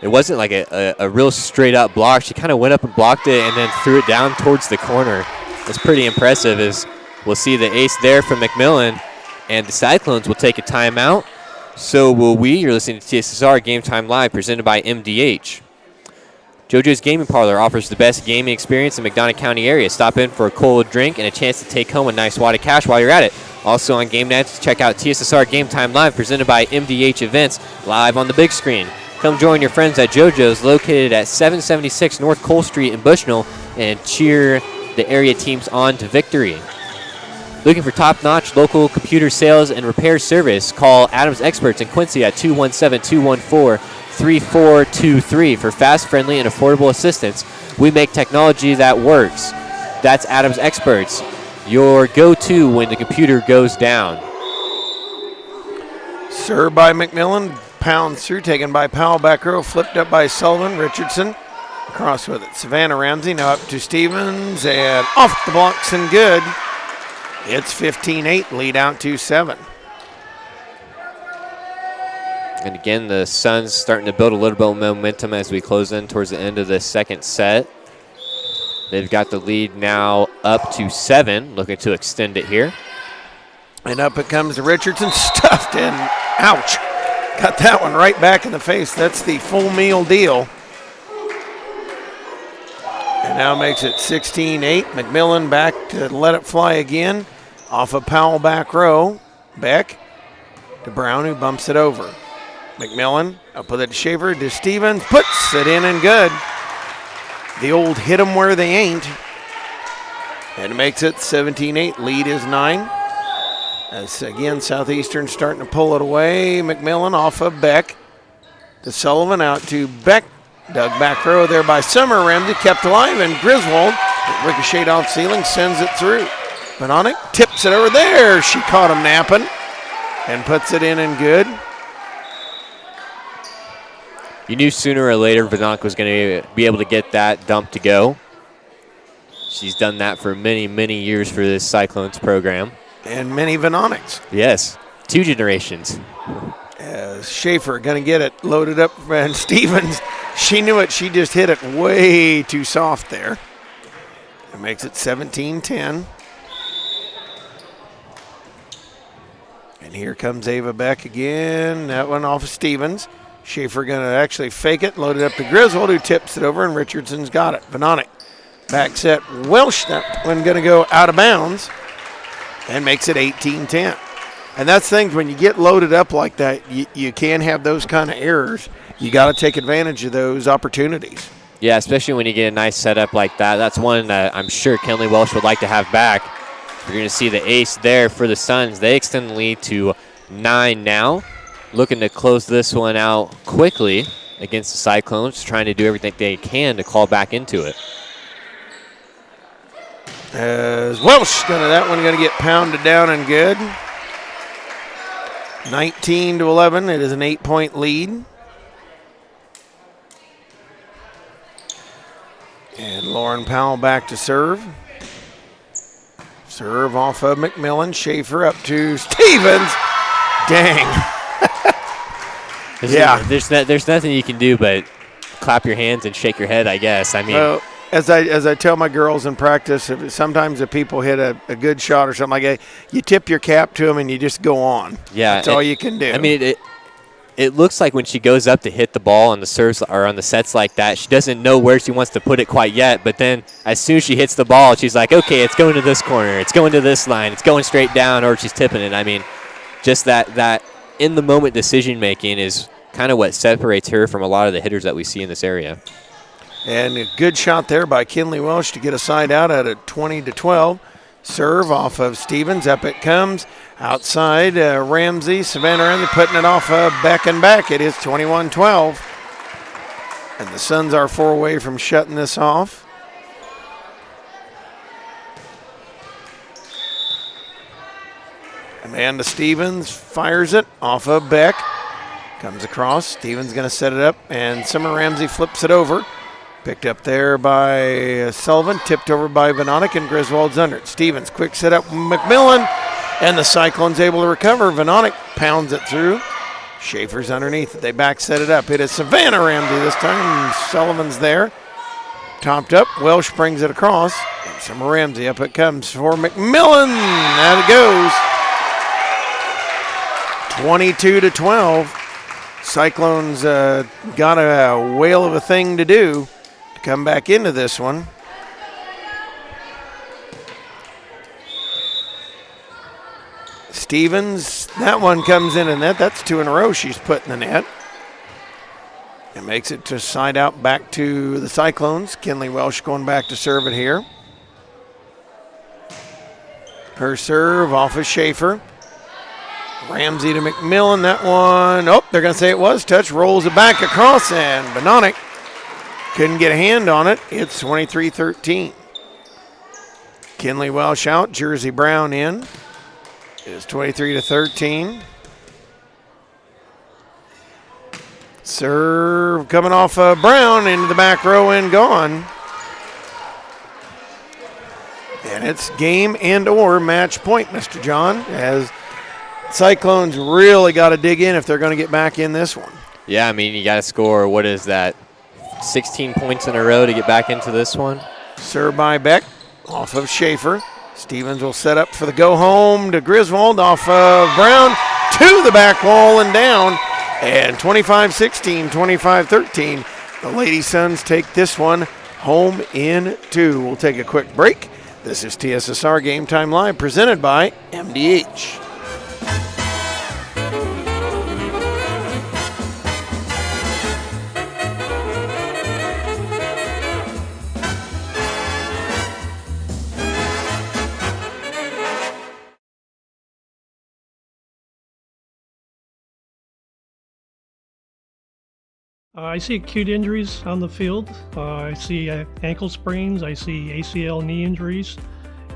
It wasn't like a real straight-up block. She kind of went up and blocked it and then threw it down towards the corner. It's pretty impressive, as we'll see the ace there from McMillan, and the Cyclones will take a timeout. So will we. You're listening to TSSR Game Time Live, presented by MDH. JoJo's Gaming Parlor offers the best gaming experience in McDonough County area. Stop in for a cold drink and a chance to take home a nice wad of cash while you're at it. Also on game nights, check out TSSR Game Time Live, presented by MDH Events, live on the big screen. Come join your friends at JoJo's, located at 776 North Cole Street in Bushnell, and cheer the area teams on to victory. Looking for top-notch local computer sales and repair service? Call Adams Experts in Quincy at 217-214-3423 for fast, friendly, and affordable assistance. We make technology that works. That's Adams Experts, your go-to when the computer goes down. Served by McMillan, pounds through, taken by Powell, back row, flipped up by Sullivan. Richardson across with it. Savannah Ramsey now up to Stevens, and off the blocks and good. It's 15-8, lead out to 7. And again, the Suns starting to build a little bit of momentum as we close in towards the end of the second set. They've got the lead now up to 7, looking to extend it here. And up it comes to Richardson, stuffed in. Ouch. Got that one right back in the face. That's the full meal deal. And now makes it 16-8. McMillan back to let it fly again. Off of Powell back row. Beck to Brown, who bumps it over. McMillan up with it to Shaver, to Stevens, puts it in and good. The old hit them where they ain't. And it makes it 17-8. Lead is 9. As again, Southeastern starting to pull it away. McMillan off of Beck to Sullivan, out to Beck. Dug back row there by Summer. Ramsey kept alive, and Griswold, ricocheted off ceiling, sends it through. Benonic tips it over there. She caught him napping and puts it in and good. You knew sooner or later Benonic was going to be able to get that dump to go. She's done that for many, many years for this Cyclones program. And many Benonics. Yes, 2 generations. Schaefer going to get it loaded up, and Stevens, she knew it. She just hit it way too soft there. It makes it 17-10. And here comes Ava Beck again. That one off of Stevens. Schaefer going to actually fake it, load it up to Griswold, who tips it over, and Richardson's got it. Benonic back set. Welsh, that one going to go out of bounds and makes it 18-10. And that's things when you get loaded up like that, you can have those kind of errors. You got to take advantage of those opportunities. Yeah, especially when you get a nice setup like that. That's one that I'm sure Kenley Welsh would like to have back. You're going to see the ace there for the Suns. They extend the lead to 9 now. Looking to close this one out quickly against the Cyclones, trying to do everything they can to call back into it. As Welsh, that one going to get pounded down and good. 19-11. It is an 8-point lead. And Lauren Powell back to serve. Serve off of McMillan. Schaefer up to Stevens. Dang. Yeah. There's nothing you can do but clap your hands and shake your head, I guess. I mean, well, as I tell my girls in practice, sometimes if people hit a good shot or something like that, you tip your cap to them and you just go on. Yeah, that's all you can do. I mean, it looks like when she goes up to hit the ball on the serves or on the sets like that, she doesn't know where she wants to put it quite yet. But then as soon as she hits the ball, she's like, okay, it's going to this corner, it's going to this line, it's going straight down, or she's tipping it. I mean, just that in the moment decision making is kind of what separates her from a lot of the hitters that we see in this area. And a good shot there by Kinley Welsh to get a side out at a 20-12. Serve off of Stevens. Up it comes. Outside, Ramsey. Savannah Ramsey putting it off of Beck and back. It is 21-12. And the Suns are 4 away from shutting this off. Amanda Stevens fires it off of Beck. Comes across. Stevens going to set it up. And Summer Ramsey flips it over. Picked up there by Sullivan, tipped over by Vanonic, and Griswold's under it. Stevens, quick set up McMillan, and the Cyclones able to recover. Vanonic pounds it through. Schaefer's underneath it. They back set it up. It is Savannah Ramsey this time. Sullivan's there. Topped up. Welsh brings it across. And some Ramsey. Up it comes for McMillan. Out it goes. 22-12. Cyclones got a whale of a thing to do to come back into this one. Stevens, that one comes in the net. That's 2 in a row she's put in the net. It makes it to side out back to the Cyclones. Kinley Welsh going back to serve it here. Her serve off of Schaefer. Ramsey to McMillan, that one. Oh, they're going to say it was touch. Rolls it back across, and Benonic couldn't get a hand on it. It's 23-13. Kinley Welsh out, Jersey Brown in. It's 23-13. Serve coming off Brown into the back row and gone. And it's game and or match point, Mr. John, as Cyclones really got to dig in if they're going to get back in this one. Yeah, I mean, you got to score, what is that, 16 points in a row to get back into this one? Serve by Beck off of Schaefer. Stevens will set up for the go-home to Griswold off of Brown to the back wall and down. And 25-16, 25-13. The Lady Suns take this one home in 2. We'll take a quick break. This is TSSR Game Time Live presented by MDH. I see acute injuries on the field. I see ankle sprains. I see ACL knee injuries,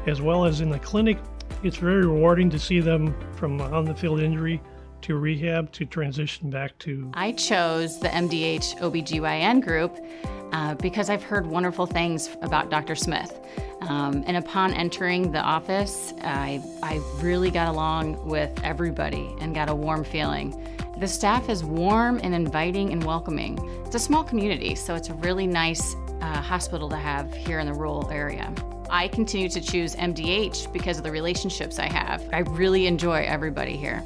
as well as in the clinic. It's very rewarding to see them from on the field injury to rehab to transition back to. I chose the MDH OBGYN group because I've heard wonderful things about Dr. Smith. And upon entering the office, I really got along with everybody and got a warm feeling. The staff is warm and inviting and welcoming. It's a small community, so it's a really nice hospital to have here in the rural area. I continue to choose MDH because of the relationships I have. I really enjoy everybody here.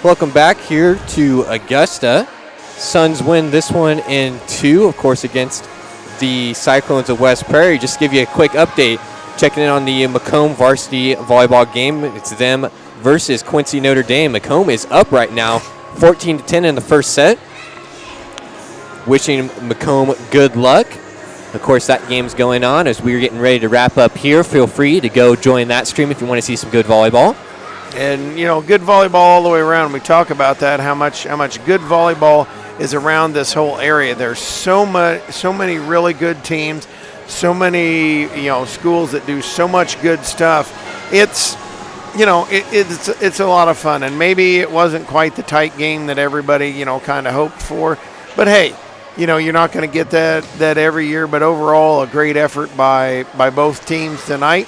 Welcome back here to Augusta. Suns win this one in 2, of course, against the Cyclones of West Prairie. Just to give you a quick update, checking in on the Macomb Varsity volleyball game. It's them versus Quincy Notre Dame. Macomb is up right now, 14-10 in the first set. Wishing Macomb good luck. Of course, that game's going on as we're getting ready to wrap up here. Feel free to go join that stream if you want to see some good volleyball. And, you know, good volleyball all the way around. We talk about that, how much good volleyball is around this whole area. There's so many really good teams, so many, you know, schools that do so much good stuff. It's, you know, it's a lot of fun. And maybe it wasn't quite the tight game that everybody, you know, kind of hoped for. But, hey, you know, you're not going to get that every year. But overall, a great effort by both teams tonight.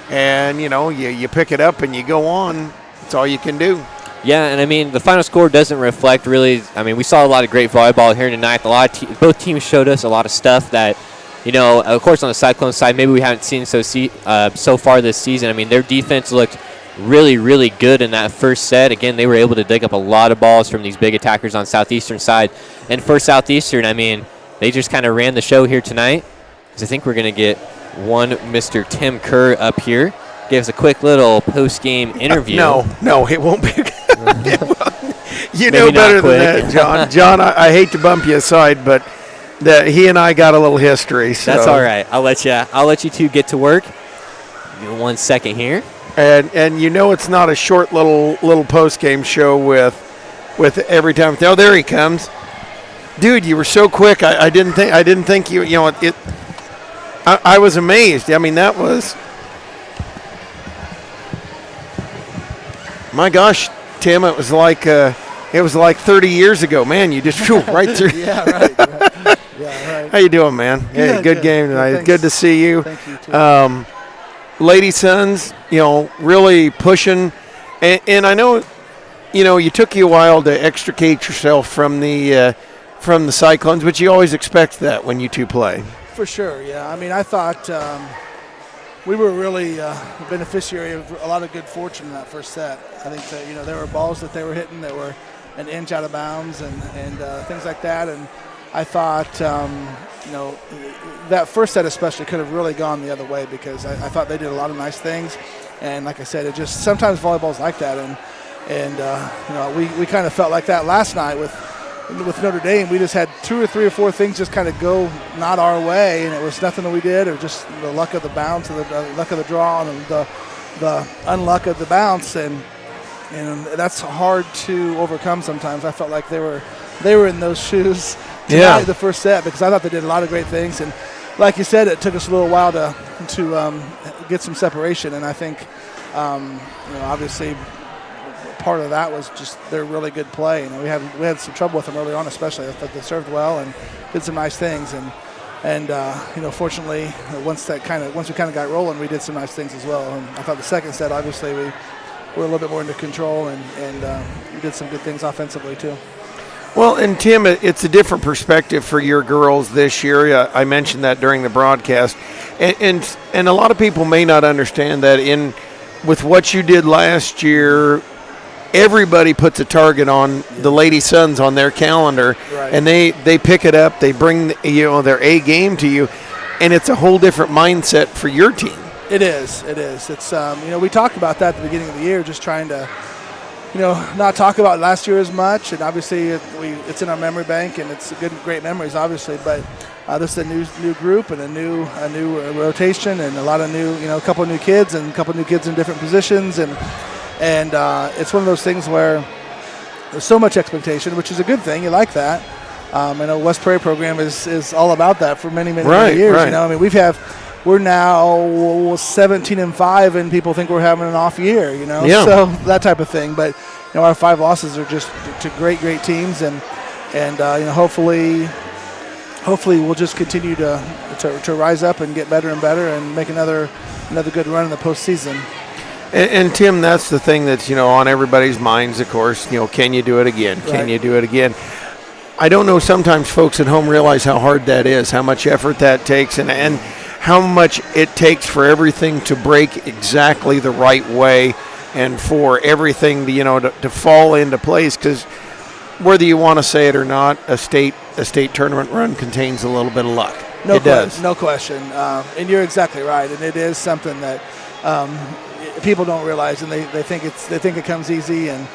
And, you know, you pick it up and you go on. That's all you can do. Yeah, and I mean, the final score doesn't reflect really. I mean, we saw a lot of great volleyball here tonight. Both teams showed us a lot of stuff that, you know, of course on the Cyclone side, maybe we haven't seen so far this season. I mean, their defense looked really, really good in that first set. Again, they were able to dig up a lot of balls from these big attackers on Southeastern side. And for Southeastern, I mean, they just kind of ran the show here tonight. Because I think we're going to get one Mr. Tim Kerr up here. Give us a quick little post-game interview. No, it won't be. You know better than that, John. John, I hate to bump you aside, but he and I got a little history. So. That's all right. I'll let you two get to work. Give me 1 second here. And you know it's not a short little post-game show with every time. Oh, there he comes, dude. You were so quick. I didn't think you. You know it. I was amazed. I mean, that was. My gosh, Tim, it was like 30 years ago. Man, you just flew right through. Yeah, right. How you doing, man? Hey, good game tonight. Thanks. Good to see you. Thank you, too. Lady Sons, really pushing. And I know, you took you a while to extricate yourself from the Cyclones, but you always expect that when you two play. For sure, yeah. I mean, I thought we were really a beneficiary of a lot of good fortune in that first set. I think that, there were balls that they were hitting that were an inch out of bounds and things like that. And I thought, that first set especially could have really gone the other way because I thought they did a lot of nice things. And like I said, it just sometimes volleyball's like that. And we kind of felt like that last night with Notre Dame. We just had 2 or 3 or 4 things just kind of go not our way, and it was nothing that we did, or just the luck of the bounce, or the luck of the draw, and the unluck of the bounce, and that's hard to overcome sometimes. I felt like they were in those shoes tonight, the first set, because I thought they did a lot of great things, and like you said, it took us a little while to get some separation, and I think obviously part of that was just their really good play. We had some trouble with them early on, especially. I thought they served well and did some nice things, and fortunately, once we kind of got rolling, we did some nice things as well. And I thought the second set, obviously, we were a little bit more into control, and we did some good things offensively too. Well, and Tim, it's a different perspective for your girls this year. I mentioned that during the broadcast, and a lot of people may not understand that with what you did last year. Everybody puts a target on the Lady Sons on their calendar, right. And they pick it up. They bring their A game to you, and it's a whole different mindset for your team. It is. It's we talked about that at the beginning of the year, just trying to not talk about last year as much, and obviously it's in our memory bank, and it's great memories, obviously. But this is a new group and a new rotation, and a lot of a couple of new kids, and a couple of new kids in different positions, and it's one of those things where there's so much expectation, which is a good thing. You like that. I know West Prairie program is all about that for many years. Right. I mean, we're now 17-5, and people think we're having an off year. Yeah. So that type of thing. But our 5 losses are just to great teams, and hopefully we'll just continue to rise up and get better and better, and make another good run in the postseason. And Tim, that's the thing that's on everybody's minds, of course. Can you do it again? Right. Can you do it again? I don't know. Sometimes folks at home realize how hard that is, how much effort that takes, and how much it takes for everything to break exactly the right way, and for everything to fall into place. Because whether you want to say it or not, a state tournament run contains a little bit of luck. It does. No question. And you're exactly right. And it is something that people don't realize, and they think it comes easy, and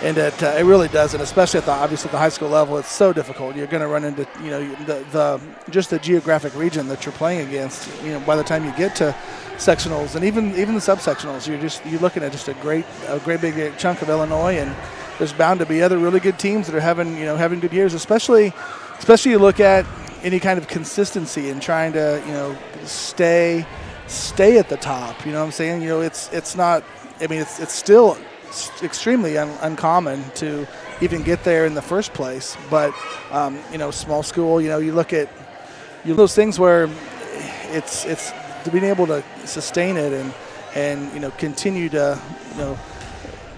it really doesn't. Especially obviously at the high school level, it's so difficult. You're going to run into the geographic region that you're playing against. By the time you get to sectionals, and even the subsectionals, you're looking at just a great big chunk of Illinois, and there's bound to be other really good teams that are having good years. Especially you look at any kind of consistency and trying to stay at the top. You know what I'm saying? It's not. I mean, it's still extremely uncommon to even get there in the first place. But small school. You look at those things where it's being able to sustain it and continue to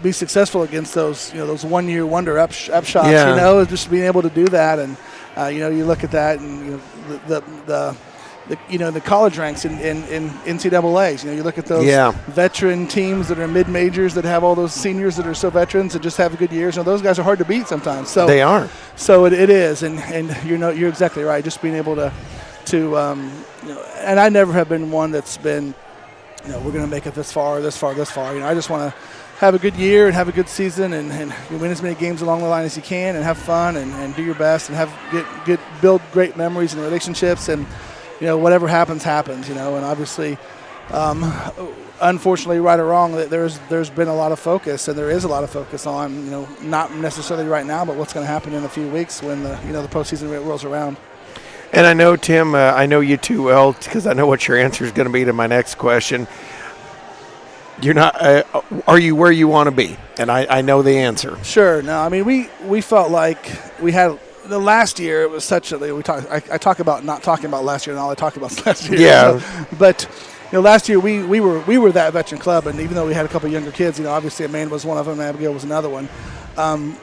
be successful against those 1 year wonder upshots. Yeah. Just being able to do that, and you look at that, and the college ranks in NCAAs. You look at those veteran teams that are mid-majors that have all those seniors that are so veterans and just have good years. Those guys are hard to beat sometimes. So they are. So it is, and you're exactly right. Just being able to and I never have been one that's been, we're going to make it this far. I just want to have a good year and have a good season, and win as many games along the line as you can, and have fun, and do your best, and build great memories and relationships, and whatever happens. And obviously, unfortunately, right or wrong, there's been a lot of focus, and there is a lot of focus on not necessarily right now, but what's going to happen in a few weeks when the postseason rolls around. And I know, Tim, I know you too well, because I know what your answer is going to be to my next question. You're not. Are you where you want to be? And I know the answer. Sure. No, I mean we felt like we had the last year it was such a I talk about not talking about last year, and all I talk about is last year. Yeah. So, but last year we were that veteran club, and even though we had a couple of younger kids, obviously Amanda was one of them, and Abigail was another one.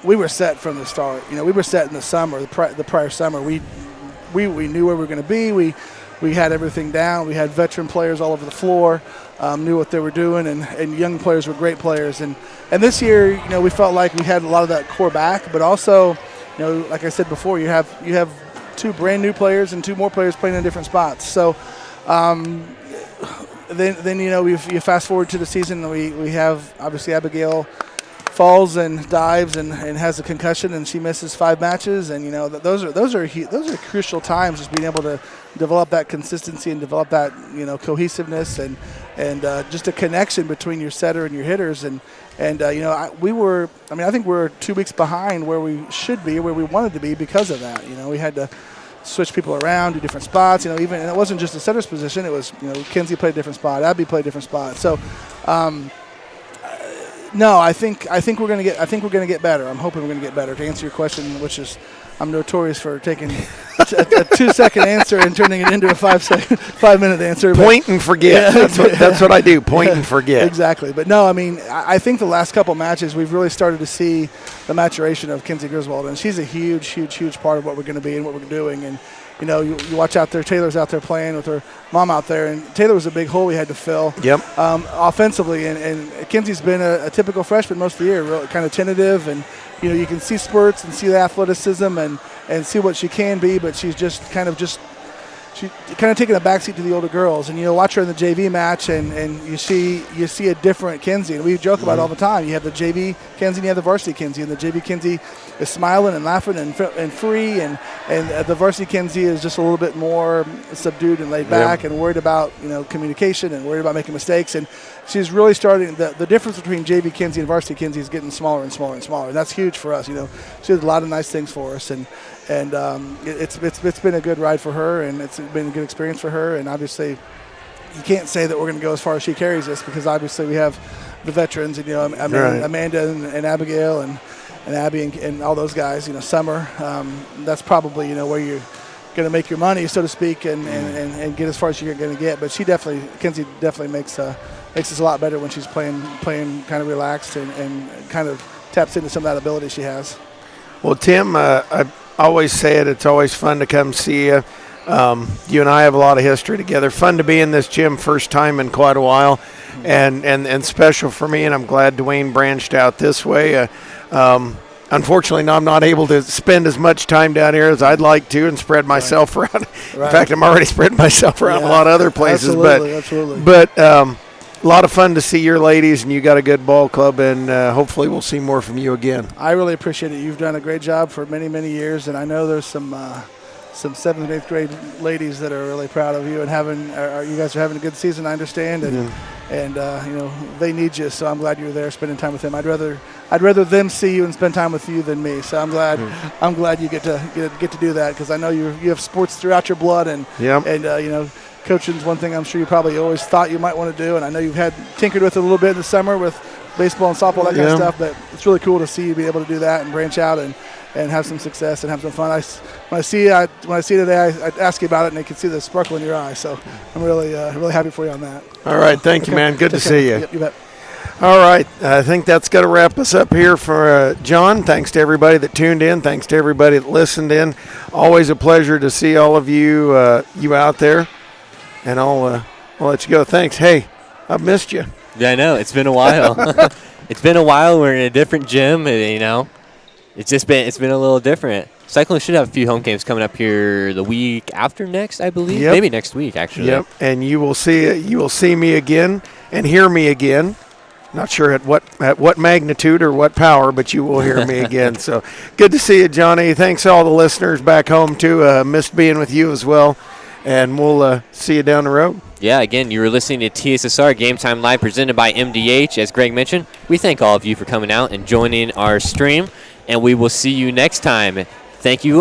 We were set from the start. We were set in the summer, the prior summer. We knew where we were going to be. We had everything down. We had veteran players all over the floor, knew what they were doing, and young players were great players. And this year, we felt like we had a lot of that core back, but also, like I said before, you have 2 brand new players and 2 more players playing in different spots. So then you fast forward to the season, and we have obviously Abigail falls and dives and has a concussion, and she misses 5 matches, and those are crucial times, just being able to develop that consistency and develop that cohesiveness and just a connection between your setter and your hitters, and I think we're 2 weeks behind where we should be, where we wanted to be because of that. We had to switch people around, do different spots, and it wasn't just the setter's position, it was Kenzie played a different spot, Abby played a different spot, so no, I think we're going to get better. I'm hoping we're going to get better. To answer your question, which is, I'm notorious for taking a 2-second answer and turning it into a 5-minute answer. Point and forget. Yeah. That's what I do. Point and forget. Exactly. But no, I think the last couple matches we've really started to see the maturation of Kenzie Griswold, and she's a huge, huge, huge part of what we're going to be and what we're doing. And you watch out there. Taylor's out there playing with her mom out there, and Taylor was a big hole we had to fill. Yep. Offensively, and Kenzie's been a typical freshman most of the year, real, kind of tentative, and you can see spurts and see the athleticism and see what she can be, but she's kind of taking a backseat to the older girls. And watch her in the JV match, and you see a different Kenzie. And we joke about it all the time. You have the JV Kenzie and you have the varsity Kenzie, and the JV Kenzie is smiling and laughing and free, and the varsity Kenzie is just a little bit more subdued and laid back and worried about communication and worried about making mistakes. And she's really starting the difference between JV Kenzie and varsity Kenzie is getting smaller and smaller and smaller, and that's huge for us. She did a lot of nice things for us, and it's been a good ride for her, and it's been a good experience for her. And obviously, you can't say that we're going to go as far as she carries us, because obviously we have the veterans, and Amanda and Abigail and Abby and all those guys. Summer, that's probably where you're going to make your money, so to speak, and get as far as you're going to get. But Kenzie definitely makes us a lot better when she's playing kind of relaxed and kind of taps into some of that ability she has. Well, Tim, I always say it. It's always fun to come see you. You and I have a lot of history together. Fun to be in this gym first time in quite a while, and special for me. And I'm glad Dwayne branched out this way. Unfortunately, I'm not able to spend as much time down here as I'd like to and spread myself around. Right. In fact, I'm already spreading myself around a lot of other places. Absolutely. But a lot of fun to see your ladies, and you got a good ball club, and hopefully we'll see more from you again. I really appreciate it. You've done a great job for many, many years, and I know there's some 7th and 8th grade ladies that are really proud of you, and you guys are having a good season, I understand, and they need you, so I'm glad you're there spending time with them. I'd rather them see you and spend time with you than me, so I'm glad you get to do that, because I know you have sports throughout your blood, and coaching's one thing I'm sure you probably always thought you might want to do, and I know you've had tinkered with it a little bit in the summer with baseball and softball, that kind of stuff, but it's really cool to see you be able to do that and branch out and have some success and have some fun. When I see you today, I ask you about it, and I can see the sparkle in your eye, so I'm really happy for you on that. All right, thank you, man. Good to see you. Yep, you bet. All right, I think that's going to wrap us up here for John. Thanks to everybody that tuned in. Thanks to everybody that listened in. Always a pleasure to see all of you out there. And I'll let you go. Thanks. Hey, I've missed you. Yeah, I know. It's been a while. It's been a while. We're in a different gym, and, it's been a little different. Cyclones should have a few home games coming up here the week after next, I believe. Yep. Maybe next week, actually. Yep. And you will see me again and hear me again. Not sure at what magnitude or what power, but you will hear me again. So good to see you, Johnny. Thanks to all the listeners back home too. Missed being with you as well. And we'll see you down the road. Yeah, again, you were listening to TSSR Game Time Live presented by MDH. As Greg mentioned, we thank all of you for coming out and joining our stream, and we will see you next time. Thank you.